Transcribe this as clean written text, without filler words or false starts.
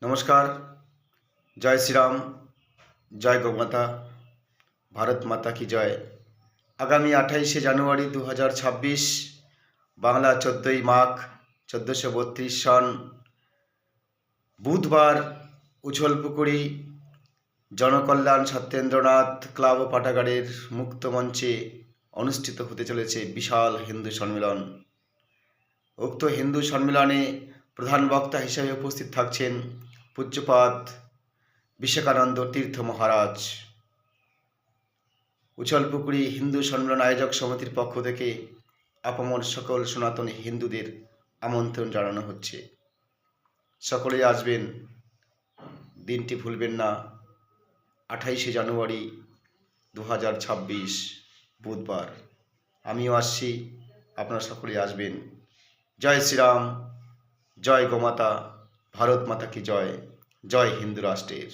নমস্কার। জয় শ্রীরাম, জয় গৌমাতা, ভারত মাতা কি জয়। আগামী 28শে জানুয়ারি 2026, বাংলা 14ই মাঘ 1432 সন, বুধবার, উছলপুকুরি জনকল্যাণ সত্যেন্দ্রনাথ ক্লাব ও পাঠাগারের মুক্ত মঞ্চে অনুষ্ঠিত হতে চলেছে বিশাল হিন্দু সম্মেলন। উক্ত হিন্দু সম্মেলনে প্রধান বক্তা হিসেবে উপস্থিত থাকছেন পূজ্যপাদ বিবেকানন্দ তীর্থ মহারাজ। উছলপুকুরি হিন্দু সম্মেলন আয়োজক সমিতির পক্ষ থেকে আপামর সকল সনাতনী হিন্দুদের আমন্ত্রণ জানানো হচ্ছে। সকলেই আসবেন, দিনটি ভুলবেন না। 28শে জানুয়ারি 2026 বুধবার। আমিও আসছি, আপনারা সকলেই আসবেন। জয় শ্রীরাম, জয় গোমাতা, ভারত মাতা কি জয়, জয় হিন্দু রাষ্ট্রের।